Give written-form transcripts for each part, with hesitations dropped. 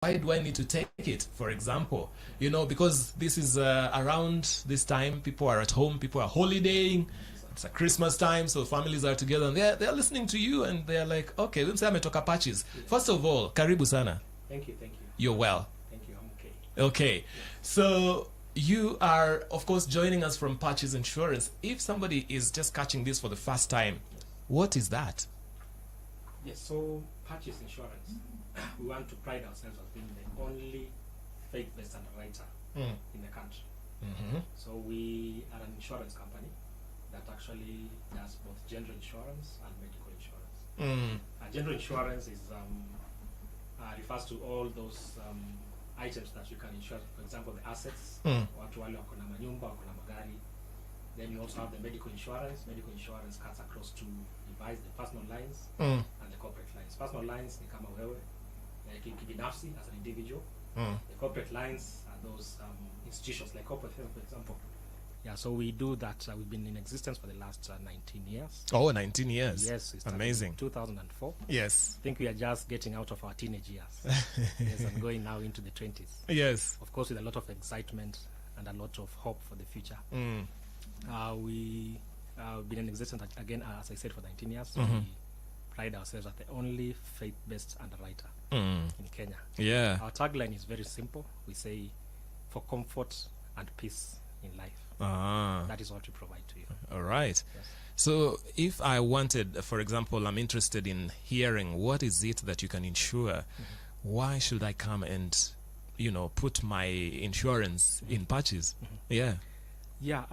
why do I need to take it? For example, because this is around this time, people are at home, people are holidaying. It's a Christmas time, so families are together, and they're listening to you, and they're like, okay, let's say ametoka PACIS. First of all, karibu sana. Thank you. You're well. Thank you, I'm okay. Okay, so you are, of course, joining us from PACIS Insurance. If somebody is just catching this for the first time, what is that? Yes, so PACIS Insurance, we want to pride ourselves as being the only faith-based underwriter in the country. So we are an insurance company that actually does both general insurance and medical insurance. General insurance is refers to all those items that you can insure. For example, the assets, watu wale wako na manyumba, wako na magari. Then you also have the medical insurance. Medical insurance cuts across to devise the personal lines and the corporate lines. Personal lines ni kama wewe, kibinafsi as an individual. The corporate lines are those institutions like corporate health, for example. Yeah, so we do that. We've been in existence for the last 19 years. Oh, 19 years. Yes. Amazing. In 2004. Yes. I think we are just getting out of our teenage years. Yes, and going now into the 20s. Yes. Of course, with a lot of excitement and a lot of hope for the future. We've been in existence, again, as I said, for 19 years. So we pride ourselves as the only faith-based underwriter in Kenya. Yeah. Our tagline is very simple. We say, for comfort and peace in life. That is what we provide to you. All right. Yes. So if I wanted, for example, I'm interested in hearing what is it that you can insure, why should I come and, put my insurance in PACIS? Yeah. Yeah,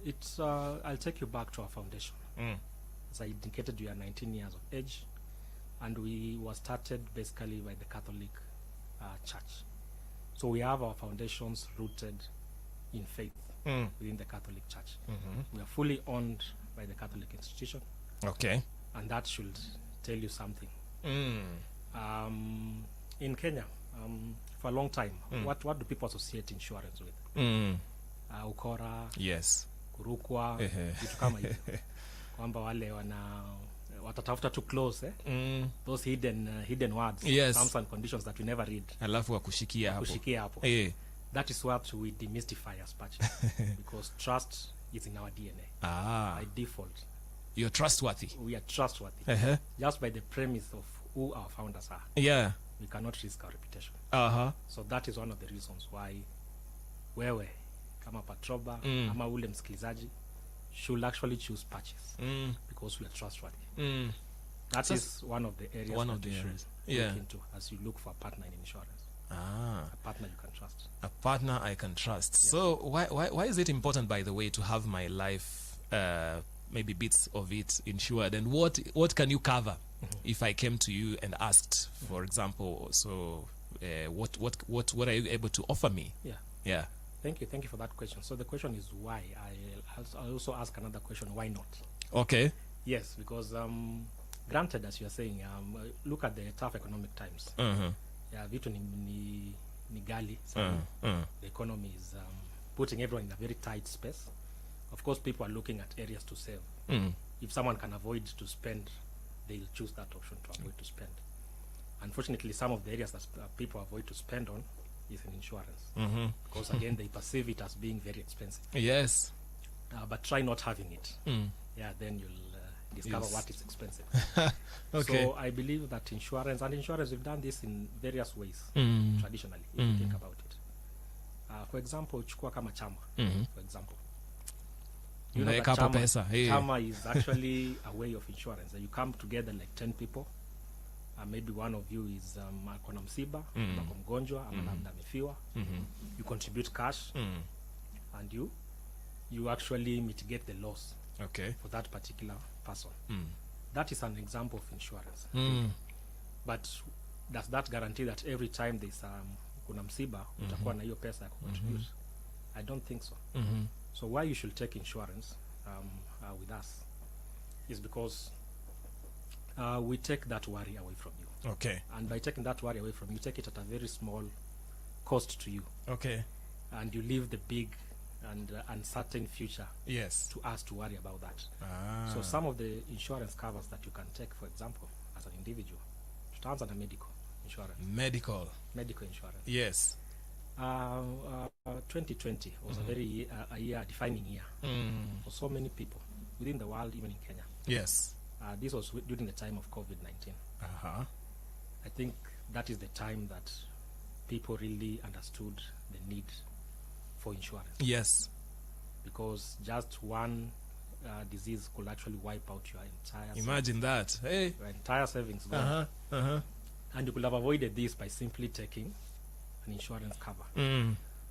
it's I'll take you back to our foundation. As I indicated, we are 19 years of age, and we were started basically by the Catholic Church. So we have our foundations rooted in faith within the Catholic Church. We are fully owned by the Catholic institution. Okay. And that should tell you something. In Kenya, for a long time, what do people associate insurance with? Ukora, yes, kurukwa, vitu kama hivyo. Kwamba wale watatafuta too close, those hidden words, yes, terms and conditions that we never read. Alafu wakushikia hapo. That is what we demystify as PACIS, because trust is in our DNA. By default, you're trustworthy. We are trustworthy. Just by the premise of who our founders are. Yeah, we cannot risk our reputation. So that is one of the reasons why wewe kama patroba ama ule msikilizaji should actually choose PACIS, because we are trustworthy. That is one of the areas that you should look into as you look for a partner in insurance. A partner you can trust. A partner I can trust. Yes. So why is it important, by the way, to have my life, maybe bits of it insured? And what can you cover if I came to you and asked, for example, so what are you able to offer me? Yeah. Thank you for that question. So the question is why. I'll also ask another question, why not? Okay. Yes, because granted, as you are saying, look at the tough economic times. Yeah, vitu ni gali. The economy is putting everyone in a very tight space. Of course, people are looking at areas to save. If someone can avoid to spend, they'll choose that option to avoid to spend. Unfortunately, some of the areas that people avoid to spend on is in insurance. Because again, they perceive it as being very expensive. Yes. But try not having it. Yeah, then you'll discover what is expensive. Okay. So I believe that insurance, we've done this in various ways traditionally, if you think about it. For example, chukua kama chama. For example, you know that chama is actually a way of insurance. You come together like 10 people. Maybe one of you is akona msiba, ako mgonjwa, ama labda amefiwa. You contribute cash, and you actually mitigate the loss for that particular person. That is an example of insurance. But does that guarantee that every time there's kuna msiba utakuwa na hiyo pesa ya contribute? I don't think so. So why you should take insurance with us is because we take that worry away from you. Okay. And by taking that worry away from you, take it at a very small cost to you. Okay. And you leave the big and uncertain future to us to worry about that. So some of the insurance covers that you can take, for example, as an individual, tutaanza na medical. insurance. Medical Insurance. Yes. 2020 was a very a year defining year for so many people within the world, even in Kenya. Yes. This was during the time of COVID-19. I think that is the time that people really understood the need for insurance. Yes. Because just one disease could actually wipe out your entire Imagine that. Hey. your entire savings. And you could have avoided this by simply taking an insurance cover.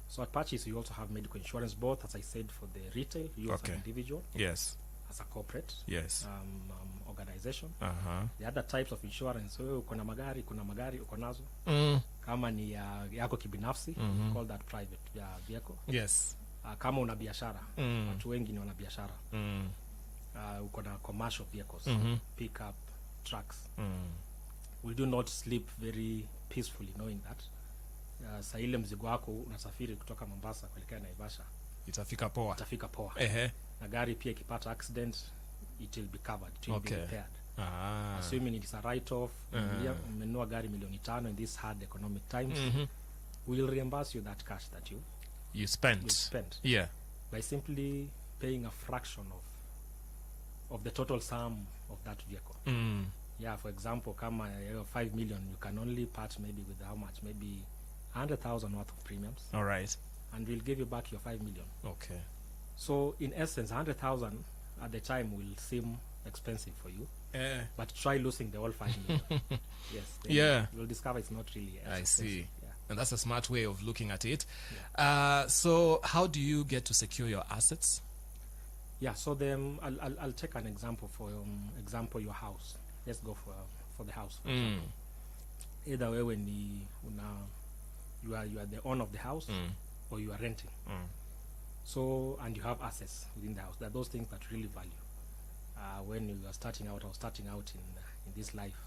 So at PACIS, you also have medical insurance, both, as I said, for the retail, you as an individual, yes, as a corporate, yes, organization. The other types of insurance, so kuna magari uko nazo. Kama ni yako kibinafsi, call that private vehicle. Yes. Kama una biashara, watu wengi ni wana biashara. Uko na commercial vehicles, pick-up trucks. We do not sleep very peacefully knowing that saa ile mzigo wako unasafiri kutoka Mombasa kuelekea Naivasha, itafika poa. Na gari pia ikipata accident, it will be covered, it will be repaired. Assuming it is a write-off, umenunua gari milioni 5 in this hard economic times, we will reimburse you that cash that you spent. Yeah. By simply paying a fraction of the total sum of that vehicle. Yeah, for example, kama 5 million, you can only part maybe with how much? Maybe 100,000 worth of premiums. All right. And we'll give you back your 5 million. Okay. So in essence, 100,000 at the time will seem expensive for you. But try losing the whole 5 million. Yes. Yeah. You'll discover it's not really expensive. I see. Yeah. And that's a smart way of looking at it. Yeah. So how do you get to secure your assets? Yeah. So I'll take an example for example your house. Let's go for the house. Either way, when you are the owner of the house, or you are renting. So, and you have assets within the house. There are those things that really value. When you are starting out, I was starting out in this life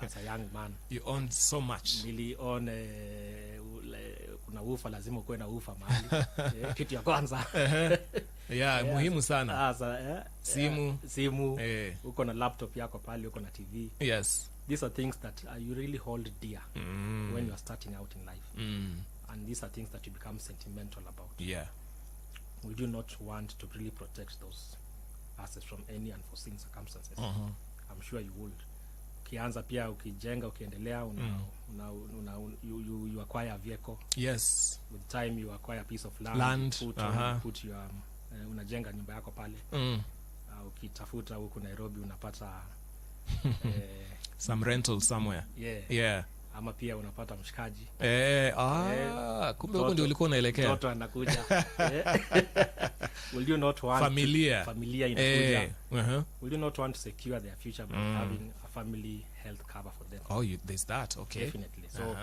as a young man. You owned so much. Really own kuna ufa, lazima ukuwe na ufa mahali. Kitu ya kwanza. Yeah, muhimu sana. Simu, uko na laptop yako pale, uko na TV. Yes. These are things that you really hold dear when you are starting out in life. And these are things that you become sentimental about. Yeah. We do not want to really protect those assets from any unforeseen circumstances. I'm sure you would. Ukianza pia, ukijenga, ukiendelea, you acquire a vehicle. Yes. With time, you acquire a piece of land. Put your unajenga nyumba yako pale. Ukitafuta huko Nairobi unapata some rental somewhere. Yeah. Ama pia unapata mshikaji. Kumbe huko ndio ulikuwa unaelekea. Mtoto anakuja. Will you not want familia inakuja? Will you not want to secure their future by having a family health cover for them? There's that. Okay. Definitely. So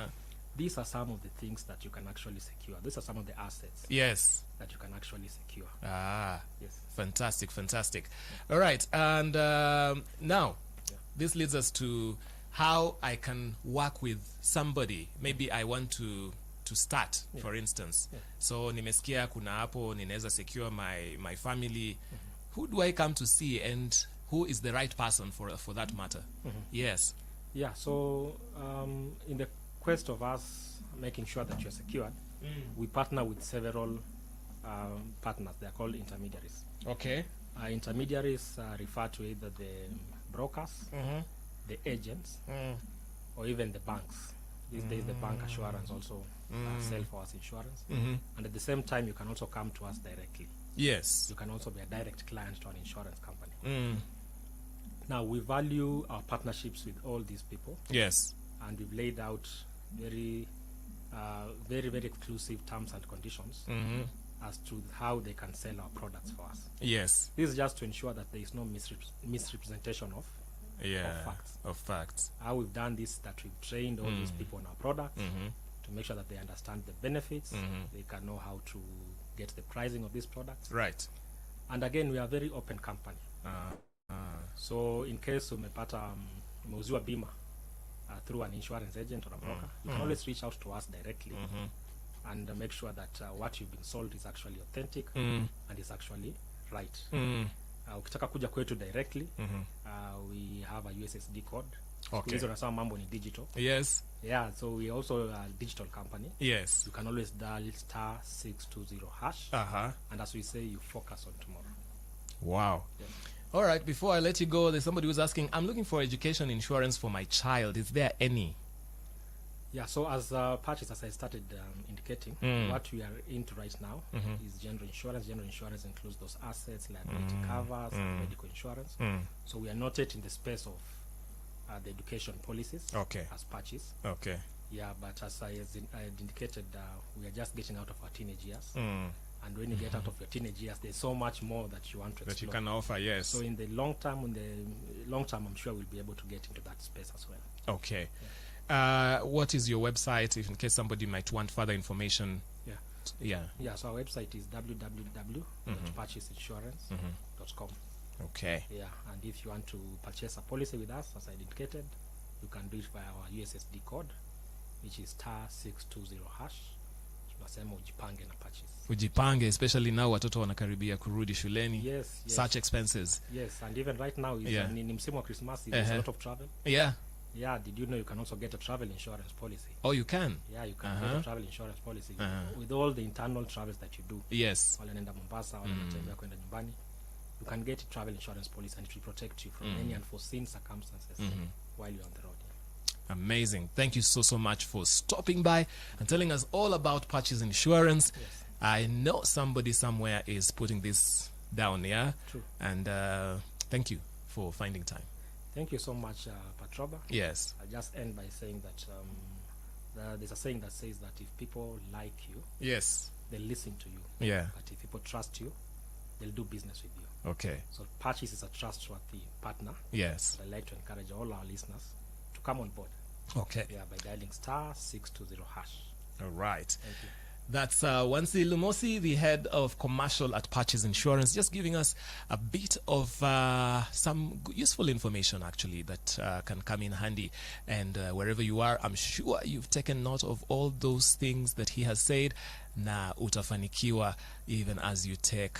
these are some of the things that you can actually secure. These are some of the assets. Yes. That you can actually secure. Yes. Fantastic. All right. And now this leads us to how I can work with somebody. Maybe I want to start, for instance. So nimesikia kuna hapo ninaweza secure my family. Who do I come to see, and who is the right person for that matter? Yes. Yeah, so in the quest of us making sure that you're secured, we partner with several partners. They're called intermediaries. Okay. Intermediaries refer to either the brokers, the agents, or even the banks. These days, the bank assurance also sell for us insurance. And at the same time, you can also come to us directly. Yes. You can also be a direct client to an insurance company. Now, we value our partnerships with all these people. Yes. And we've laid out very, very exclusive terms and conditions as to how they can sell our products for us. Yes. This is just to ensure that there is no misrepresentation of facts. How we've done this, that we've trained all these people on our products to make sure that they understand the benefits, they can know how to get the pricing of these products. Right. And again, we are a very open company. So in case umeuziwa bima through an insurance agent or a broker, you can always reach out to us directly and make sure that what you've been sold is actually authentic and is actually right. Ukitaka kuja kwetu directly, we have a USSD code. Okay. Hizo nasema mambo ni digital. Yes. Yeah, so we also a digital company. Yes. You can always dial *620#. And as we say, you focus on tomorrow. Wow. Yes. All right, before I let you go, there's somebody who's asking, I'm looking for education insurance for my child. Is there any? Yeah, so as PACIS, as I started indicating, what we are into right now is general insurance. General insurance includes those assets, liability covers, medical insurance. So we are not yet in the space of the education policies as PACIS. Okay. Yeah, but as I had indicated, we are just getting out of our teenage years. And when you get out of your teenage years, there's so much more that you want to explore. That you can offer, yes. So in the long term, I'm sure we'll be able to get into that space as well. Okay. What is your website, if in case somebody might want further information? Yeah, so our website is www.purchaseinsurance.com. Okay. Yeah, and if you want to purchase a policy with us, as I indicated, you can do it via our USSD code, which is *620#. Tunasema ujipange na purchase. Ujipange, especially now watoto wanakaribia kurudi shuleni. Yes. Such expenses. Yes, and even right now, ni msimu wa Christmas, there's a lot of travel. Yeah, did you know you can also get a travel insurance policy? Oh, you can? Yeah, you can get a travel insurance policy with all the internal travels that you do. Yes. Wale nenda Mombasa, wale natembea kwenda nyumbani. You can get a travel insurance policy and it will protect you from any unforeseen circumstances while you're on the road. Amazing. Thank you so much for stopping by and telling us all about PACIS Insurance. Yes. I know somebody somewhere is putting this down, yeah? True. And thank you for finding time. Thank you so much, Patroba. Yes. I'll just end by saying that there's a saying that says that if people like you, they'll listen to you. Yeah. But if people trust you, they'll do business with you. Okay. So PACIS is a trustworthy partner. Yes. So I'd like to encourage all our listeners to come on board. Okay. Yeah, by dialing *620#. All right. Thank you. That's Wansi Lumosi, the head of commercial at PACIS Insurance, just giving us a bit of some useful information, actually, that can come in handy. And wherever you are, I'm sure you've taken note of all those things that he has said. Na utafanikiwa even as you take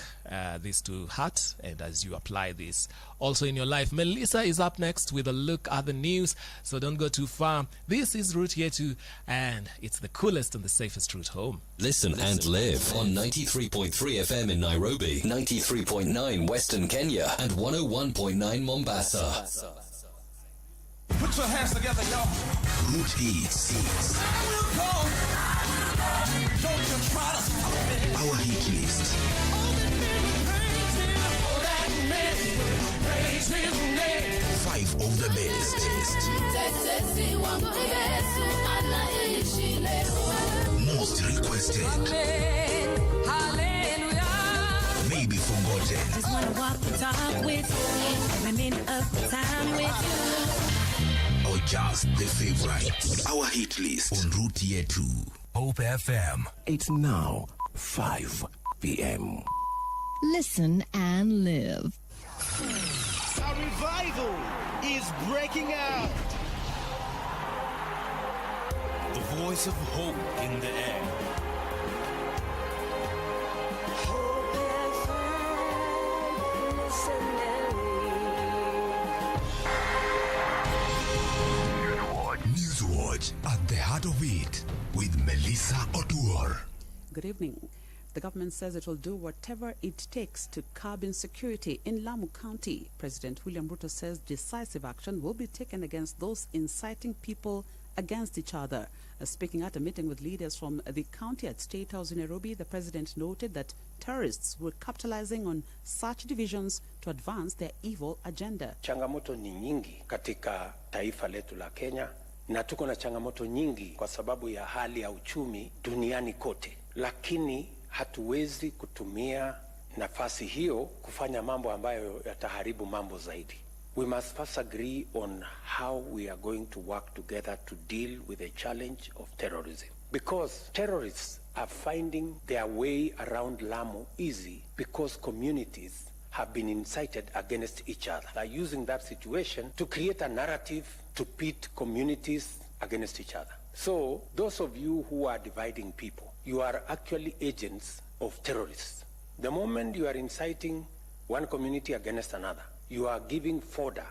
this to heart and as you apply this also in your life. Melissa is up next with a look at the news, so don't go too far. This is Route Yetu, and it's the coolest and the safest route home. Listen and live on 93.3 FM in Nairobi, 93.9 Western Kenya, and 101.9 Mombasa. Put your hands together, y'all. Route Eats. Don't you try to stop me. Our hit list. Five of the best. Most requested. Maybe forgotten. Just wanna walk the talk with you. Women of the time with you. Or just the favorites. Our hit list on Route Yetu. Hope FM. It's now 5 p.m. Listen and live. A revival is breaking out. The voice of hope in the air. Hope FM, Newswatch at the heart of it with Melissa Otuor. Good evening. The government says it will do whatever it takes to curb insecurity in Lamu County. President William Ruto says decisive action will be taken against those inciting people against each other. Speaking at a meeting with leaders from the county at State House in Nairobi, the president noted that terrorists were capitalizing on such divisions to advance their evil agenda. Changamoto ni nyingi katika taifa letu la Kenya, na tuko na changamoto nyingi kwa sababu ya hali ya uchumi duniani kote. Lakini hatuwezi kutumia nafasi hiyo kufanya mambo ambayo yataharibu mambo zaidi. We must first agree on how we are going to work together to deal with the challenge of terrorism. Because terrorists are finding their way around Lamu easy because communities have been incited against each other. They're using that situation to create a narrative to pit communities against each other. So those of you who are dividing people, you are actually agents of terrorists. The moment you are inciting one community against another, you are giving fodder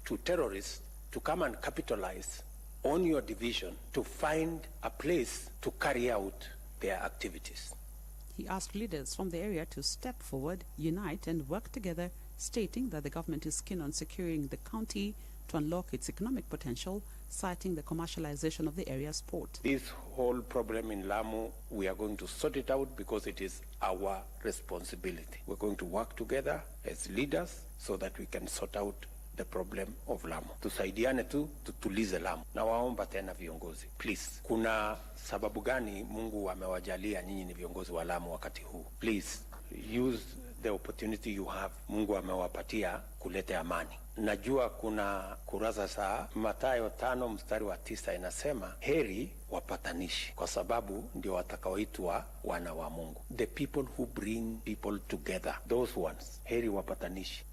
to terrorists to come and capitalize on your division to find a place to carry out their activities. He asked leaders from the area to step forward, unite and work together, stating that the government is keen on securing the county to unlock its economic potential, citing the commercialization of the area's port. This whole problem in Lamu, we are going to sort it out because it is our responsibility. We're going to work together as leaders so that we can sort out the problem of Lamu. Tusaidiane tu, tutulize Lamu. Na waomba tena viongozi, please. Kuna sababu gani Mungu amewajalia nyinyi ni viongozi wa Lamu wakati huu? Please, use the opportunity you have. Mungu amewapatia kuleta amani. Najua kuna kurasa za Mathayo 5:9 inasema heri wapatanishi, kwa sababu ndio watakaoitwa wana wa Mungu. The people who bring people together, those ones, heri wapatanishi.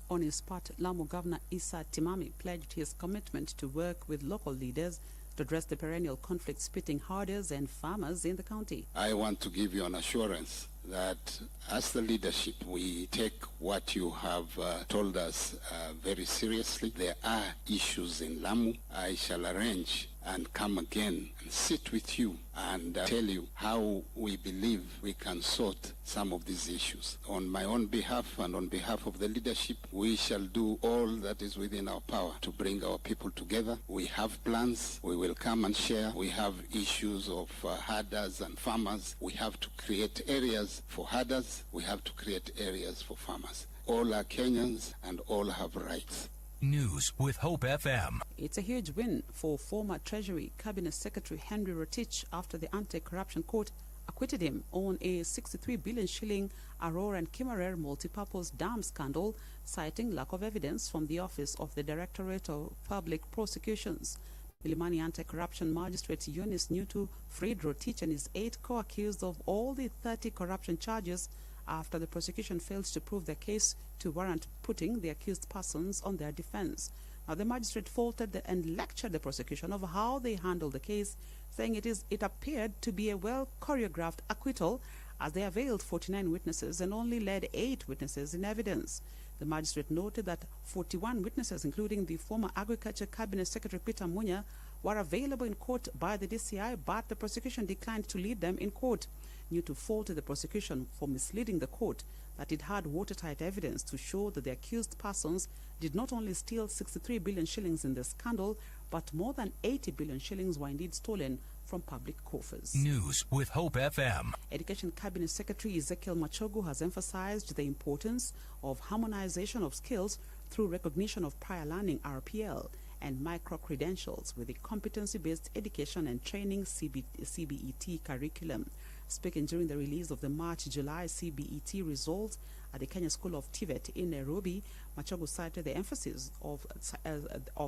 On his part, Lamu Governor Issa Timami pledged his commitment to work with local leaders to address the perennial conflicts pitting herders and farmers in the county. I want to give you an assurance that as the leadership, we take what you have told us very seriously. There are issues in Lamu. I shall arrange and come again and sit with you and tell you how we believe we can sort some of these issues. On my own behalf and on behalf of the leadership, we shall do all that is within our power to bring our people together. We have plans. We will come and share. We have issues of herders and farmers. We have to create areas for herders. We have to create areas for farmers. All are Kenyans and all have rights. News with Hope FM. It's a huge win for former Treasury Cabinet Secretary Henry Rotich after the Anti-Corruption Court acquitted him on a 63 billion shilling Aurora and Kimarer multipurpose dam scandal, citing lack of evidence from the Office of the Directorate of Public Prosecutions. Milimani Anti-Corruption Magistrate Eunice Yetu freed Rotich and his 8 co-accused of all the 30 corruption charges after the prosecution failed to prove their case to warrant putting the accused persons on their defense. Now, the magistrate faulted and lectured the prosecution of how they handled the case, saying it appeared to be a well-choreographed acquittal as they availed 49 witnesses and only led 8 witnesses in evidence. The magistrate noted that 41 witnesses, including the former Agriculture Cabinet Secretary Peter Munya, were available in court by the DCI, but the prosecution declined to lead them in court. Yetu faulted the prosecution for misleading the court that it had watertight evidence to show that the accused persons did not only steal 63 billion shillings in the scandal, but more than 80 billion shillings were indeed stolen from public coffers. News with Hope FM. Education Cabinet Secretary Ezekiel Machogu has emphasized the importance of harmonization of skills through recognition of prior learning RPL and micro-credentials with the competency-based education and training CBET curriculum. Speaking during the release of the March-July CBET results at the Kenya School of TVET in Nairobi, Machogu cited the emphasis of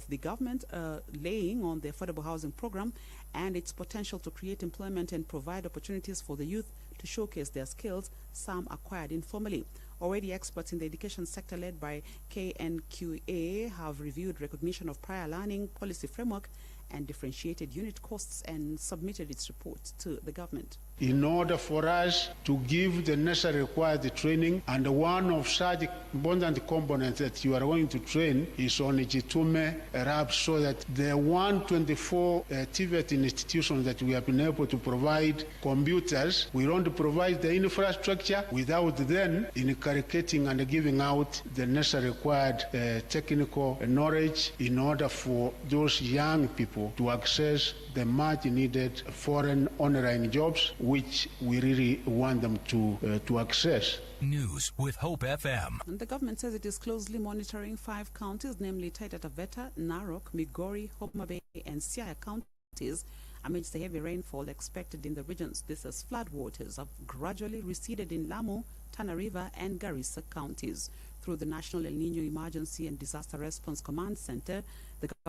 the government laying on the affordable housing program and its potential to create employment and provide opportunities for the youth to showcase their skills, some acquired informally. Already experts in the education sector led by KNQA have reviewed recognition of prior learning policy framework and differentiated unit costs and submitted its report to the government. In order for us to give the necessary required training, and one of such important components that you are going to train is on Jitume RAB, so that the 124 TVET institutions that we have been able to provide computers, we don't provide the infrastructure without then inculcating and giving out the necessary required technical knowledge in order for those young people to access the much needed foreign online jobs, which we really want them to access. News with Hope FM. And the government says it is closely monitoring 5 counties, namely Taita Taveta, Narok, Migori, Homa Bay, and Siaya counties, amidst the heavy rainfall expected in the regions. This as floodwaters have gradually receded in Lamu, Tana River, and Garissa counties. Through the National El Nino Emergency and Disaster Response Command Center, the